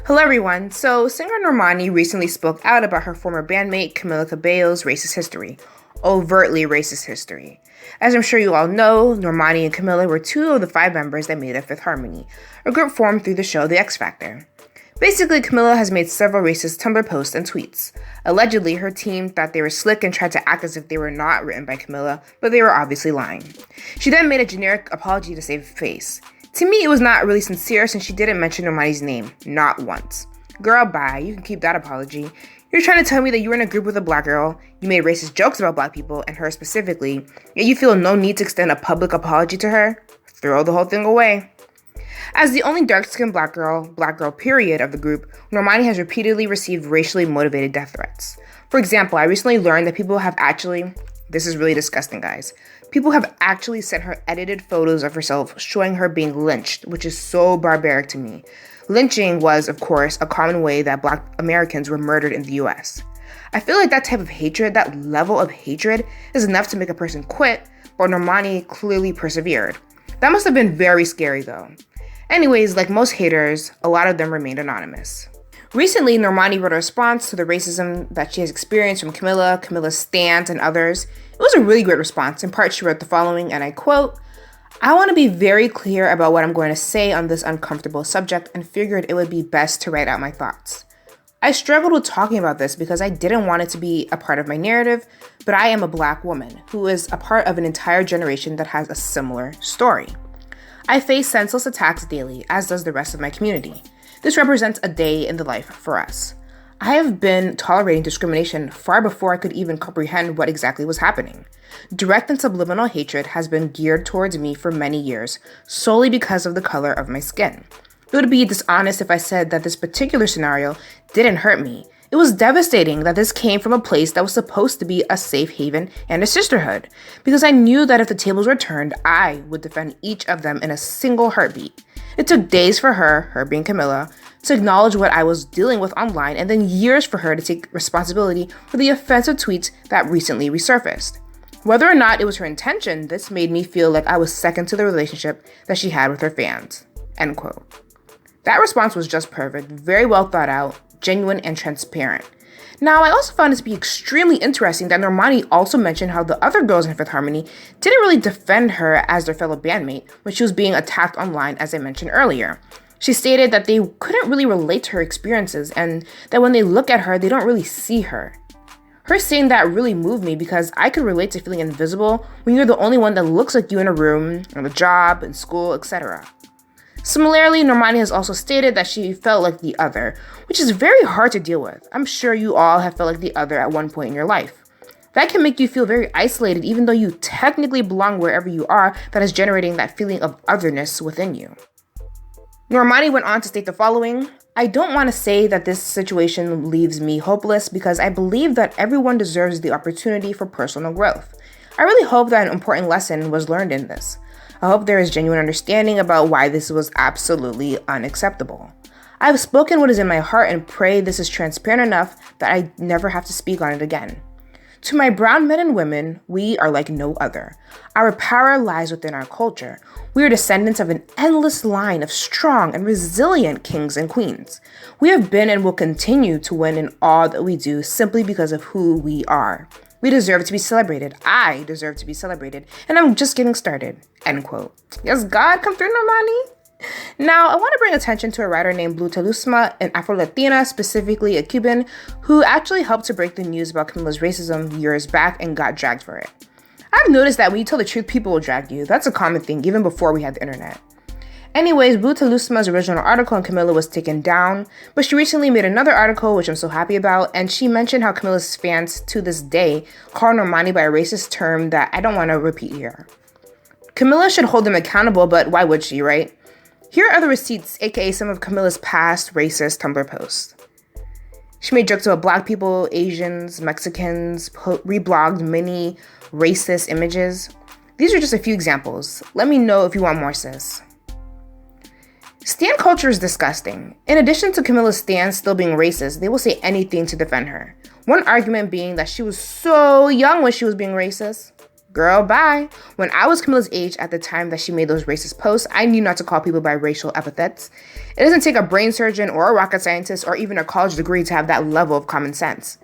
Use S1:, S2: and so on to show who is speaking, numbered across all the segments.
S1: Hello everyone. So, singer Normani recently spoke out about her former bandmate Camila Cabello's racist history. Overtly racist history. As I'm sure you all know, Normani and Camila were two of the five members that made up Fifth Harmony, a group formed through the show The X Factor. Basically, Camila has made several racist Tumblr posts and tweets. Allegedly, her team thought they were slick and tried to act as if they were not written by Camila, but they were obviously lying. She then made a generic apology to save face. To me, it was not really sincere since she didn't mention Normani's name, not once. Girl, bye, you can keep that apology. You're trying to tell me that you were in a group with a black girl, you made racist jokes about black people, and her specifically, yet you feel no need to extend a public apology to her? Throw the whole thing away. As the only dark-skinned black girl period of the group, Normani has repeatedly received racially motivated death threats. For example, I recently learned that people have actually, this is really disgusting guys, people have actually sent her edited photos of herself showing her being lynched, which is so barbaric to me. Lynching was, of course, a common way that black Americans were murdered in the US. I feel like that type of hatred, that level of hatred, is enough to make a person quit, but Normani clearly persevered. That must have been very scary though. Anyways, like most haters, a lot of them remained anonymous. Recently, Normani wrote a response to the racism that she has experienced from Camila's stans, and others. It was a really great response. In part, she wrote the following, and I quote, "I want to be very clear about what I'm going to say on this uncomfortable subject and figured it would be best to write out my thoughts. I struggled with talking about this because I didn't want it to be a part of my narrative, but I am a black woman who is a part of an entire generation that has a similar story. I face senseless attacks daily, as does the rest of my community. This represents a day in the life for us. I have been tolerating discrimination far before I could even comprehend what exactly was happening. Direct and subliminal hatred has been geared towards me for many years, solely because of the color of my skin. It would be dishonest if I said that this particular scenario didn't hurt me. It was devastating that this came from a place that was supposed to be a safe haven and a sisterhood, because I knew that if the tables were turned, I would defend each of them in a single heartbeat. It took days for her being Camila, to acknowledge what I was dealing with online, and then years for her to take responsibility for the offensive tweets that recently resurfaced. Whether or not it was her intention, this made me feel like I was second to the relationship that she had with her fans." End quote. That response was just perfect, very well thought out, genuine, and transparent. Now, I also found it to be extremely interesting that Normani also mentioned how the other girls in Fifth Harmony didn't really defend her as their fellow bandmate when she was being attacked online, as I mentioned earlier. She stated that they couldn't really relate to her experiences and that when they look at her, they don't really see her. Her saying that really moved me because I could relate to feeling invisible when you're the only one that looks like you in a room, on a job, in school, etc. Similarly, Normani has also stated that she felt like the other, which is very hard to deal with. I'm sure you all have felt like the other at one point in your life. That can make you feel very isolated even though you technically belong wherever you are, that is generating that feeling of otherness within you. Normani went on to state the following, "I don't want to say that this situation leaves me hopeless because I believe that everyone deserves the opportunity for personal growth. I really hope that an important lesson was learned in this. I hope there is genuine understanding about why this was absolutely unacceptable. I have spoken what is in my heart and pray this is transparent enough that I never have to speak on it again. To my brown men and women, we are like no other. Our power lies within our culture. We are descendants of an endless line of strong and resilient kings and queens. We have been and will continue to win in all that we do simply because of who we are. We deserve to be celebrated. I deserve to be celebrated. And I'm just getting started." End quote. Yes, God, come through, Normani. Now, I want to bring attention to a writer named Blue Telusma, an Afro-Latina, specifically a Cuban, who actually helped to break the news about Camila's racism years back and got dragged for it. I've noticed that when you tell the truth, people will drag you. That's a common thing, even before we had the internet. Anyways, Blue Telusma's original article on Camila was taken down, but she recently made another article, which I'm so happy about, and she mentioned how Camila's fans, to this day, call Normani by a racist term that I don't want to repeat here. Camila should hold them accountable, but why would she, right? Here are the receipts, aka some of Camila's past racist Tumblr posts. She made jokes about black people, Asians, Mexicans, reblogged many racist images. These are just a few examples. Let me know if you want more, sis. Stan culture is disgusting. In addition to Camila's stans still being racist, they will say anything to defend her. One argument being that she was so young when she was being racist. Girl, bye. When I was Camilla's age at the time that she made those racist posts, I knew not to call people by racial epithets. It doesn't take a brain surgeon or a rocket scientist or even a college degree to have that level of common sense.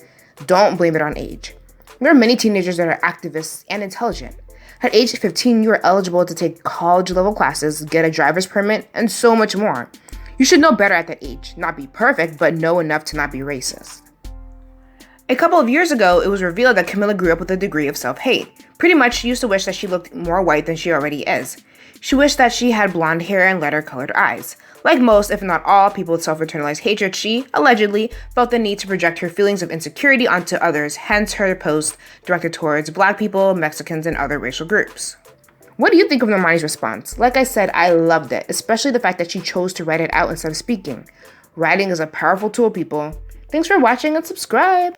S1: Don't blame it on age. There are many teenagers that are activists and intelligent. At age 15, you are eligible to take college-level classes, get a driver's permit, and so much more. You should know better at that age. Not be perfect, but know enough to not be racist. A couple of years ago, it was revealed that Camilla grew up with a degree of self-hate. Pretty much, she used to wish that she looked more white than she already is. She wished that she had blonde hair and lighter-colored eyes. Like most, if not all, people with self-internalized hatred, she, allegedly, felt the need to project her feelings of insecurity onto others, hence her post directed towards Black people, Mexicans, and other racial groups. What do you think of Normani's response? Like I said, I loved it, especially the fact that she chose to write it out instead of speaking. Writing is a powerful tool, people. Thanks for watching and subscribe!